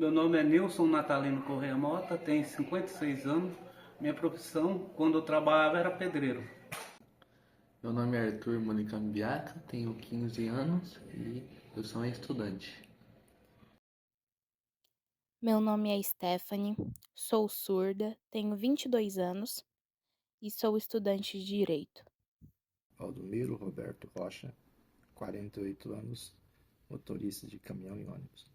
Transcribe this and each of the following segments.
Meu nome é Nilson Natalino Correia Mota, tenho 56 anos. Minha profissão, quando eu trabalhava, era pedreiro. Meu nome é Arthur Mônica Mbiaca, tenho 15 anos e eu sou um estudante. Meu nome é Stephanie, sou surda, tenho 22 anos e sou estudante de Direito. Aldomiro Roberto Rocha, 48 anos, motorista de caminhão e ônibus.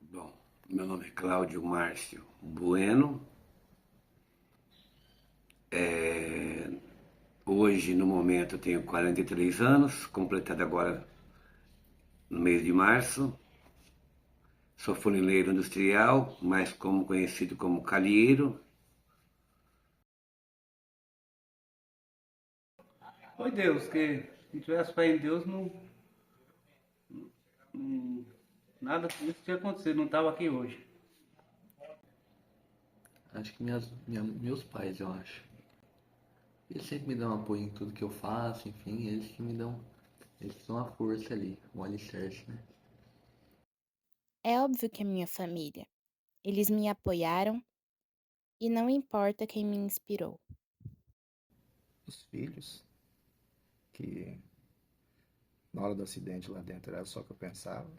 Bom, meu nome é Cláudio Márcio Bueno. Hoje, no momento, eu tenho 43 anos, completado agora no mês de março. Sou funileiro industrial, mais como conhecido como calheiro. Foi Deus, que se não tivesse fé em Deus, nada disso tinha acontecido, não estava aqui hoje. Acho que meus pais, eu acho. Eles sempre me dão apoio em tudo que eu faço, enfim, eles são a força ali, o alicerce, né? É óbvio que é minha família. Eles me apoiaram e não importa quem me inspirou. Os filhos, que na hora do acidente lá dentro era só o que eu pensava,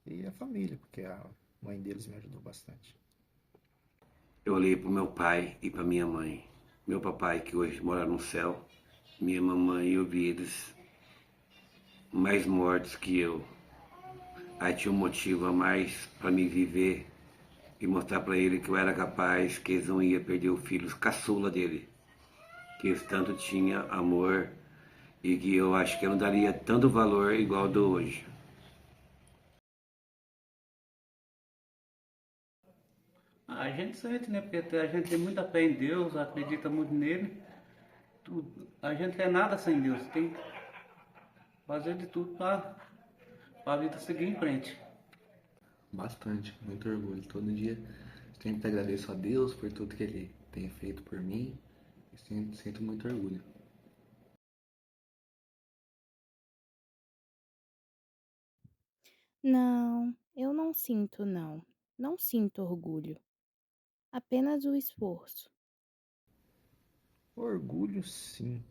e a família, porque a mãe deles me ajudou bastante. Eu olhei para o meu pai e para minha mãe. Meu papai, que hoje mora no céu, minha mamãe, eu vi eles mais mortos que eu. Aí tinha um motivo a mais para me viver e mostrar para ele que eu era capaz, que eles não iam perder o filho caçula dele, que eles tanto tinham amor e que eu acho que eu não daria tanto valor igual do hoje. A gente sente, né? Porque a gente tem muita fé em Deus, acredita muito nele. A gente não é nada sem Deus, tem que fazer de tudo para a vida seguir em frente. Bastante, muito orgulho. Todo dia sempre agradeço a Deus por tudo que Ele tem feito por mim e sinto muito orgulho. Não, eu não sinto não. Não sinto orgulho. Apenas o esforço. Orgulho, sim,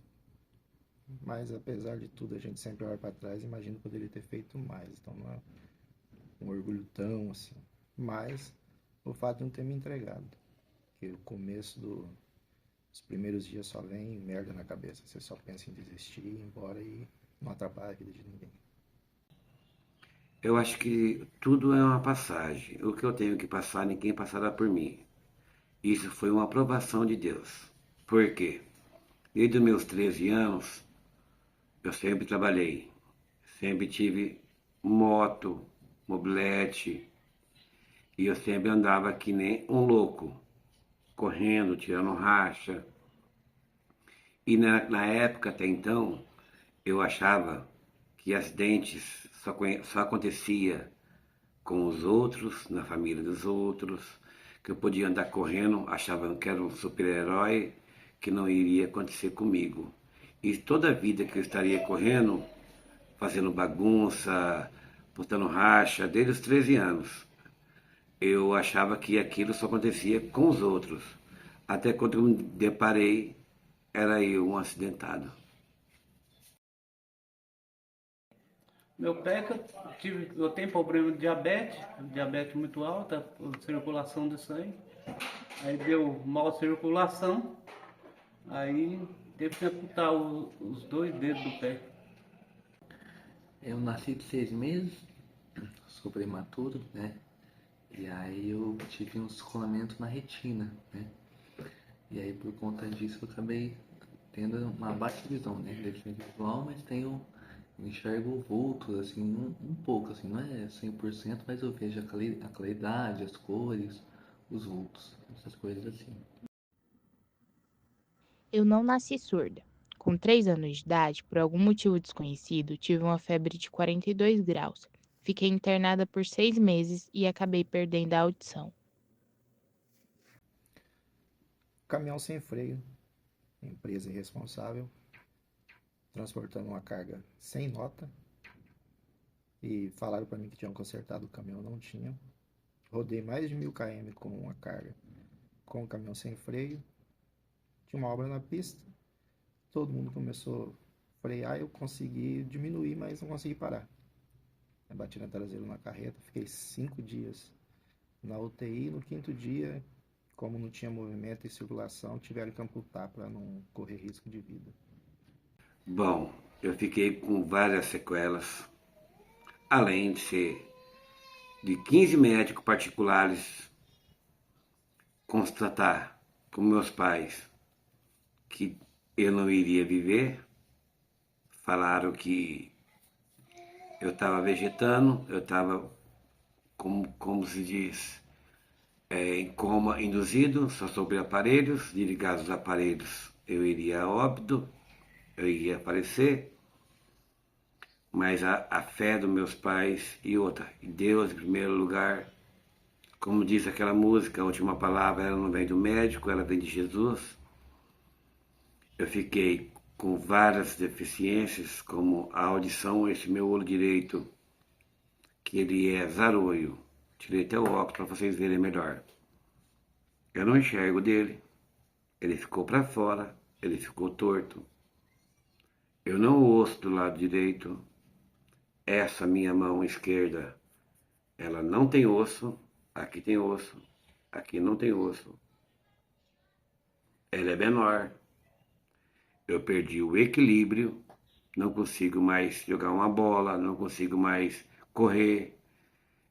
mas apesar de tudo, a gente sempre olha para trás e imagina que poderia ter feito mais, então não é um orgulho tão assim. Mas o fato de não ter me entregado, que o começo dos primeiros dias só vem merda na cabeça, você só pensa em desistir, ir embora e não atrapalha a vida de ninguém. Eu acho que tudo é uma passagem. O que eu tenho que passar, ninguém passará por mim. Isso foi uma aprovação de Deus. Por quê? Desde os meus 13 anos, eu sempre trabalhei. Sempre tive moto, mobilete, e eu sempre andava que nem um louco, correndo, tirando racha. E na época até então, eu achava que acidentes só acontecia com os outros, na família dos outros, que eu podia andar correndo, achava que era um super-herói, que não iria acontecer comigo. E toda a vida que eu estaria correndo, fazendo bagunça, botando racha, desde os 13 anos, eu achava que aquilo só acontecia com os outros. Até quando eu me deparei, era eu um acidentado. Meu pé é que eu tenho problema de diabetes muito alta, circulação de sangue. Aí deu mal circulação, aí teve que amputar os dois dedos do pé. Eu nasci de 6 meses, sou prematuro, né? E aí eu tive um descolamento na retina, né? E aí por conta disso eu acabei tendo uma baixa visão, né? Deficiência visual, mas eu enxergo vultos, assim, um pouco, assim, não é 100%, mas eu vejo a claridade, as cores, os vultos, essas coisas assim. Eu não nasci surda. Com 3 anos de idade, por algum motivo desconhecido, tive uma febre de 42 graus. Fiquei internada por 6 meses e acabei perdendo a audição. Caminhão sem freio, empresa irresponsável, transportando uma carga sem nota, e falaram para mim que tinham consertado o caminhão, não tinham. rodei mais de 1.000 km com uma carga, com o caminhão sem freio. Tinha uma obra na pista, todo mundo começou a frear, eu consegui diminuir, mas não consegui parar. Eu bati na traseira na carreta, fiquei 5 dias na UTI. No 5º dia, como não tinha movimento e circulação, tiveram que amputar para não correr risco de vida. Bom, eu fiquei com várias sequelas, além de 15 médicos particulares constatar com meus pais que eu não iria viver. Falaram que eu estava vegetando, eu estava, como se diz, em coma induzido, só sobre aparelhos, desligados os aparelhos eu iria a óbito, eu iria falecer, mas a fé dos meus pais e outra, e Deus em primeiro lugar, como diz aquela música, a última palavra, ela não vem do médico, ela vem de Jesus. Eu fiquei com várias deficiências, como a audição, esse meu olho direito, que ele é zaroio. Tirei até o óculos para vocês verem melhor. Eu não enxergo dele. Ele ficou para fora, ele ficou torto. Eu não ouço do lado direito. Essa minha mão esquerda, ela não tem osso. Aqui tem osso, aqui não tem osso. Ela é menor. Eu perdi o equilíbrio, não consigo mais jogar uma bola, não consigo mais correr.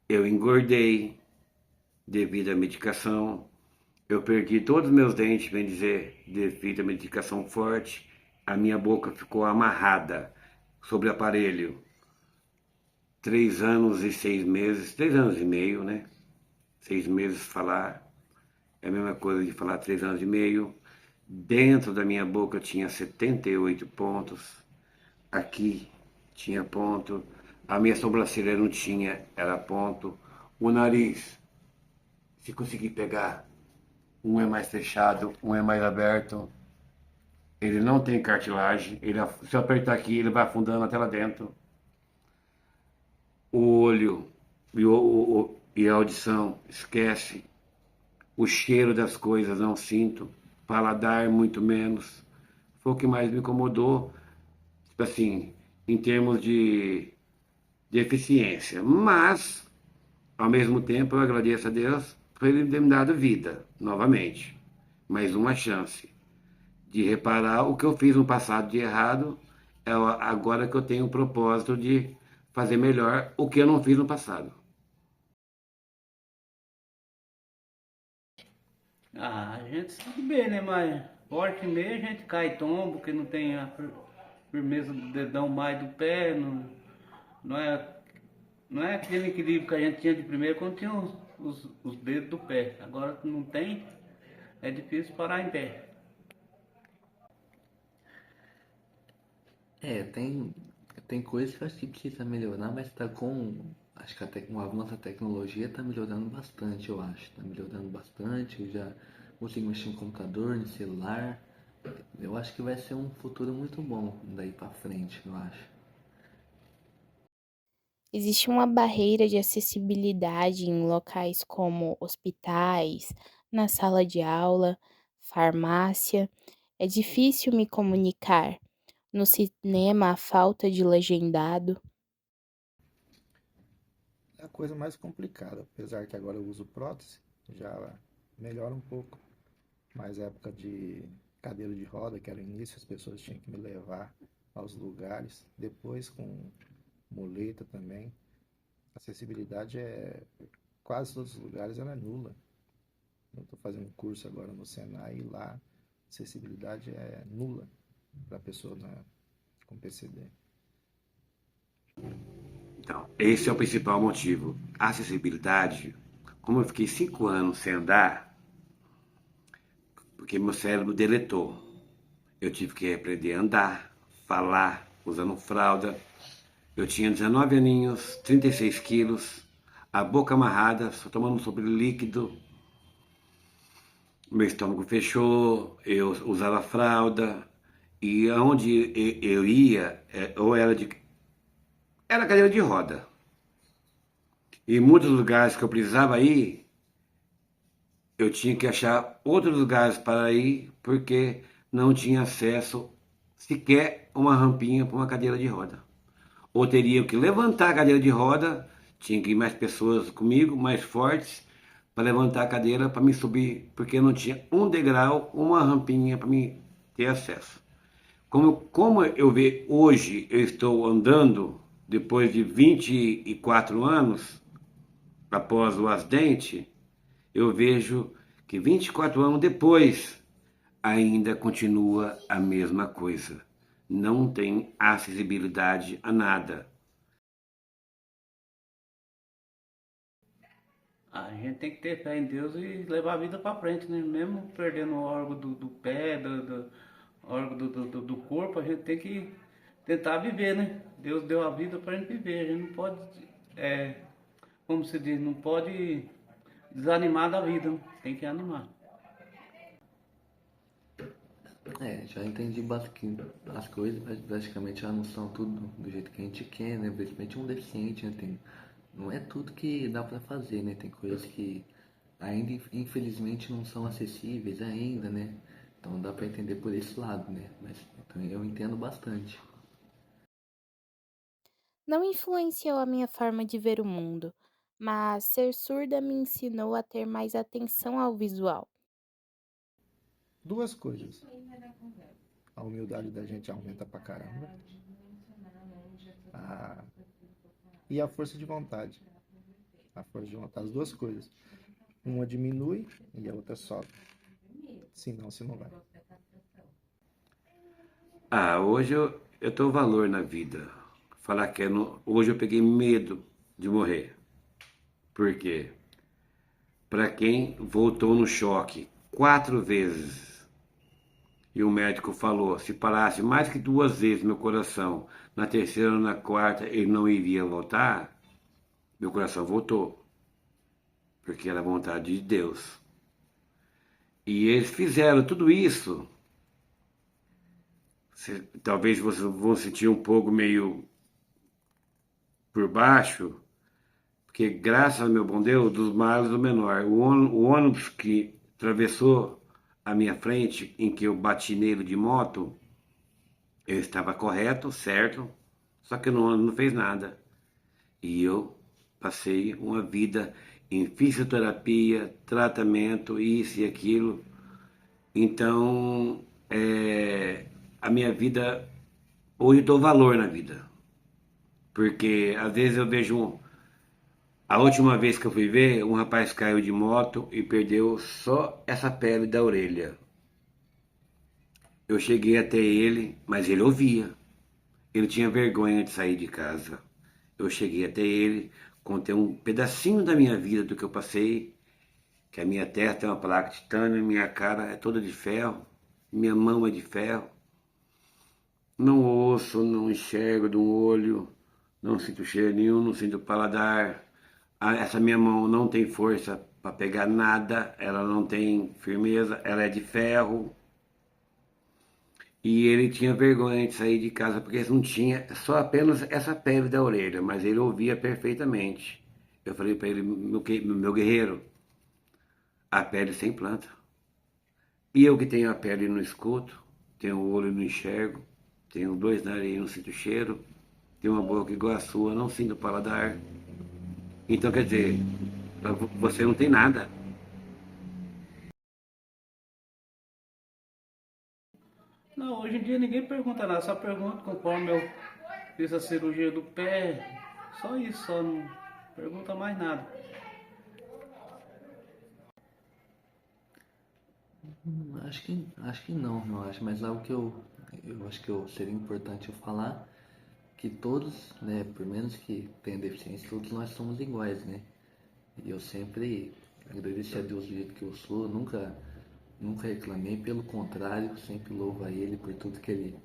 Eu engordei devido à medicação. Eu perdi todos os meus dentes, bem dizer, devido à medicação forte. A minha boca ficou amarrada sobre o aparelho. 3 anos e 6 meses, 3 anos e meio, né? 6 meses falar, é a mesma coisa de falar 3 anos e meio. Dentro da minha boca tinha 78 pontos, aqui tinha ponto, a minha sobrancelha não tinha, era ponto. O nariz, se conseguir pegar, um é mais fechado, um é mais aberto. Ele não tem cartilagem, se eu apertar aqui, ele vai afundando até lá dentro. O olho e a audição, esquece. O cheiro das coisas não sinto. Paladar muito menos. Foi o que mais me incomodou, tipo assim, em termos de eficiência. Mas, ao mesmo tempo, eu agradeço a Deus por Ele ter me dado vida, novamente. Mais uma chance de reparar o que eu fiz no passado de errado, é agora que eu tenho o propósito de fazer melhor o que eu não fiz no passado. A gente sabe bem, né? Mas forte meio a gente cai e tomba, porque não tem a firmeza do dedão mais do pé, não é aquele equilíbrio que a gente tinha de primeiro quando tinha os dedos do pé. Agora que não tem, é difícil parar em pé. Tem coisas que eu acho que precisa melhorar, mas tá com. Acho que o avanço da tecnologia tá melhorando bastante, eu acho. Tá melhorando bastante, eu já consigo mexer em computador, no celular. Eu acho que vai ser um futuro muito bom daí pra frente, eu acho. Existe uma barreira de acessibilidade em locais como hospitais, na sala de aula, farmácia. É difícil me comunicar. No cinema, a falta de legendado. É a coisa mais complicada, apesar que agora eu uso prótese, já melhora um pouco. Mas a época de cadeira de roda, que era o início, as pessoas tinham que me levar aos lugares. Depois com muleta também. A acessibilidade quase todos os lugares ela é nula. Eu estou fazendo um curso agora no Senai e lá a acessibilidade é nula para a pessoa com PCD. Então, esse é o principal motivo. A acessibilidade, como eu fiquei 5 anos sem andar, porque meu cérebro deletou. Eu tive que aprender a andar, falar, usando fralda. Eu tinha 19 aninhos, 36 quilos, a boca amarrada, só tomando sobre líquido. Meu estômago fechou, eu usava fralda. E aonde eu ia, ou era cadeira de roda. E muitos lugares que eu precisava ir, eu tinha que achar outros lugares para ir, porque não tinha acesso sequer uma rampinha para uma cadeira de roda. Ou teria que levantar a cadeira de roda, tinha que ir mais pessoas comigo, mais fortes, para levantar a cadeira para me subir, porque não tinha um degrau, uma rampinha para me ter acesso. Como eu vejo hoje, eu estou andando depois de 24 anos após o acidente, eu vejo que 24 anos depois ainda continua a mesma coisa. Não tem acessibilidade a nada. A gente tem que ter fé em Deus e levar a vida para frente, né? Mesmo perdendo o órgão do pé, do órgão do corpo, a gente tem que tentar viver, né? Deus deu a vida para a gente viver. A gente não pode, é, como se diz, não pode desanimar da vida, né? Tem que animar. Já entendi as coisas, mas praticamente já não são tudo do jeito que a gente quer, né? Principalmente um deficiente, né? Não é tudo que dá pra fazer, né? Tem coisas que ainda, infelizmente, não são acessíveis ainda, né? Então dá pra entender por esse lado, né? Mas então, eu entendo bastante. Não influenciou a minha forma de ver o mundo, mas ser surda me ensinou a ter mais atenção ao visual. Duas coisas. A humildade da gente aumenta pra caramba. A... E a força de vontade. A força de vontade, as duas coisas. Uma diminui e a outra sobe. Senão você não vai. Hoje eu dou valor na vida. Falar que hoje eu peguei medo de morrer. Por quê? Para quem voltou no choque 4 vezes e o médico falou, se parasse mais que 2 vezes meu coração, na terceira ou na quarta ele não iria voltar, meu coração voltou, porque era a vontade de Deus. E eles fizeram tudo isso. Talvez vocês vão sentir um pouco meio por baixo, porque graças ao meu bom Deus, dos males do menor, o ônibus que atravessou a minha frente, em que eu bati nele de moto, eu estava correto, certo, só que no ônibus não fez nada. E eu passei uma vida em fisioterapia, tratamento, isso e aquilo. Então, a minha vida, hoje eu dou valor na vida. Porque às vezes eu vejo a última vez que eu fui ver, um rapaz caiu de moto e perdeu só essa pele da orelha. Eu cheguei até ele, mas ele ouvia. Ele tinha vergonha de sair de casa. Eu cheguei até ele, contei um pedacinho da minha vida, do que eu passei, que a minha testa é uma placa de titânio, minha cara é toda de ferro, minha mão é de ferro. Não ouço, não enxergo de um olho, não sinto cheiro nenhum, não sinto paladar. Essa minha mão não tem força para pegar nada, ela não tem firmeza, ela é de ferro. E ele tinha vergonha de sair de casa porque não tinha só apenas essa pele da orelha, mas ele ouvia perfeitamente. Eu falei para ele, meu guerreiro, a pele sem planta. E eu que tenho a pele e não escuto, tenho o olho e não enxergo, tenho 2 nariz e não sinto cheiro, tenho uma boca igual a sua, não sinto paladar. Então quer dizer, você não tem nada. Não, hoje em dia ninguém pergunta nada, só pergunta conforme eu fiz a cirurgia do pé. Só isso, só não pergunta mais nada. Acho que não, eu acho, mas algo que eu acho que seria importante eu falar, que todos, né, por menos que tenham deficiência, todos nós somos iguais, né? E eu sempre agradeci a Deus do jeito que eu sou, nunca reclamei, pelo contrário, sempre louvo a Ele por tudo que ele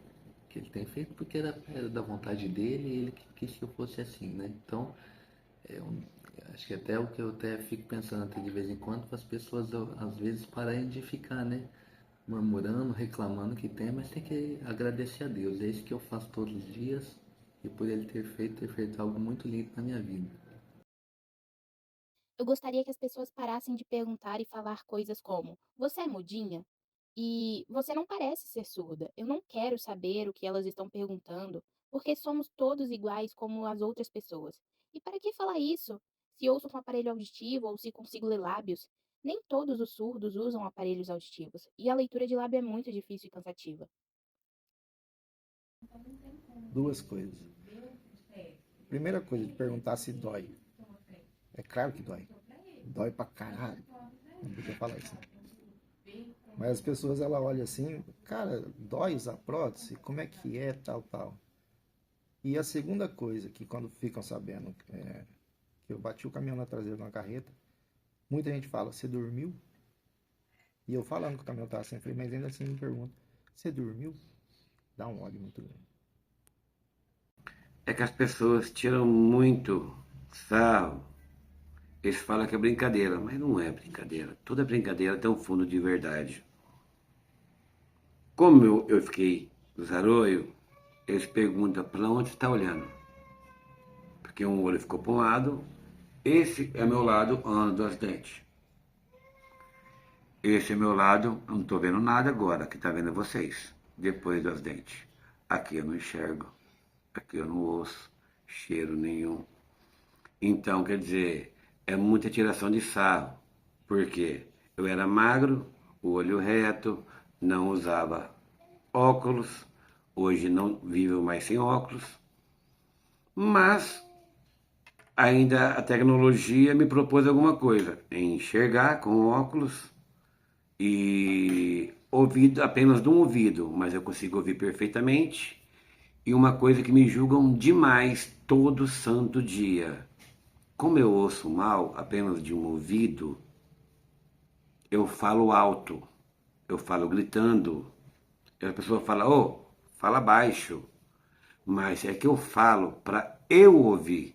tem feito, porque era da vontade dele e Ele que quis que eu fosse assim, né? Então, é um, acho que até o que eu até fico pensando até de vez em quando, para as pessoas às vezes pararem de ficar, né? Murmurando, reclamando que tem, mas tem que agradecer a Deus. É isso que eu faço todos os dias e por Ele ter feito algo muito lindo na minha vida. Eu gostaria que as pessoas parassem de perguntar e falar coisas como: "Você é mudinha?" E "Você não parece ser surda." Eu não quero saber o que elas estão perguntando, porque somos todos iguais como as outras pessoas. E para que falar isso? Se ouço com aparelho auditivo ou se consigo ler lábios, nem todos os surdos usam aparelhos auditivos, e a leitura de lábio é muito difícil e cansativa. Duas coisas. Primeira coisa, de perguntar se dói. É claro que dói. Dói pra caralho. Não podia falar isso, né? Mas as pessoas, ela olha assim, cara, dói usar prótese? Como é que é, tal, tal. E a segunda coisa, que quando ficam sabendo que eu bati o caminhão na traseira de uma carreta, muita gente fala, você dormiu? E eu falando que o caminhão tava sem freio, mas ainda assim me pergunta, você dormiu? Dá um ódio muito grande. É que as pessoas tiram muito sarro. Eles falam que é brincadeira, mas não é brincadeira. Toda brincadeira tem um fundo de verdade. Como eu fiquei zaroio, eles perguntam para onde está olhando. Porque um olho ficou para um lado, esse é meu lado, ando dos dentes. Esse é meu lado, eu não estou vendo nada agora, que está vendo é vocês, depois dos dentes. Aqui eu não enxergo, aqui eu não ouço cheiro nenhum. Então, quer dizer, é muita tiração de sarro, porque eu era magro, o olho reto, não usava óculos, hoje não vivo mais sem óculos, mas ainda a tecnologia me propôs alguma coisa, em enxergar com óculos e ouvido apenas de um ouvido, mas eu consigo ouvir perfeitamente. E uma coisa que me julgam demais todo santo dia. Como eu ouço mal apenas de um ouvido, eu falo alto, eu falo gritando. E a pessoa fala, ô, fala baixo. Mas é que eu falo para eu ouvir.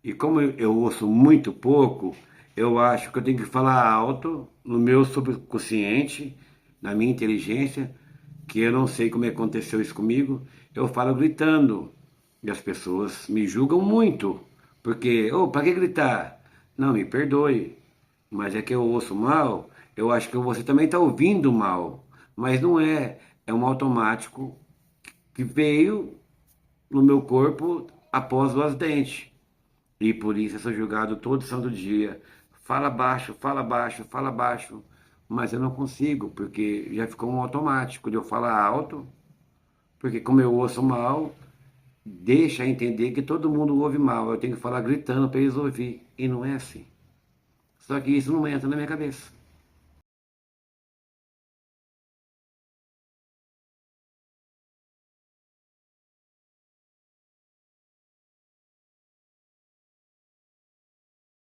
E como eu ouço muito pouco, eu acho que eu tenho que falar alto no meu subconsciente, na minha inteligência, que eu não sei como aconteceu isso comigo, eu falo gritando. E as pessoas me julgam muito, porque, ô, para que gritar? Não, me perdoe, mas é que eu ouço mal, eu acho que você também está ouvindo mal, mas não é, é um automático que veio no meu corpo após o acidente. E por isso eu sou julgado todo santo dia. Fala baixo, fala baixo, fala baixo. Mas eu não consigo, porque já ficou um automático de eu falar alto, porque como eu ouço mal, deixa entender que todo mundo ouve mal. Eu tenho que falar gritando para eles ouvir. E não é assim. Só que isso não entra na minha cabeça.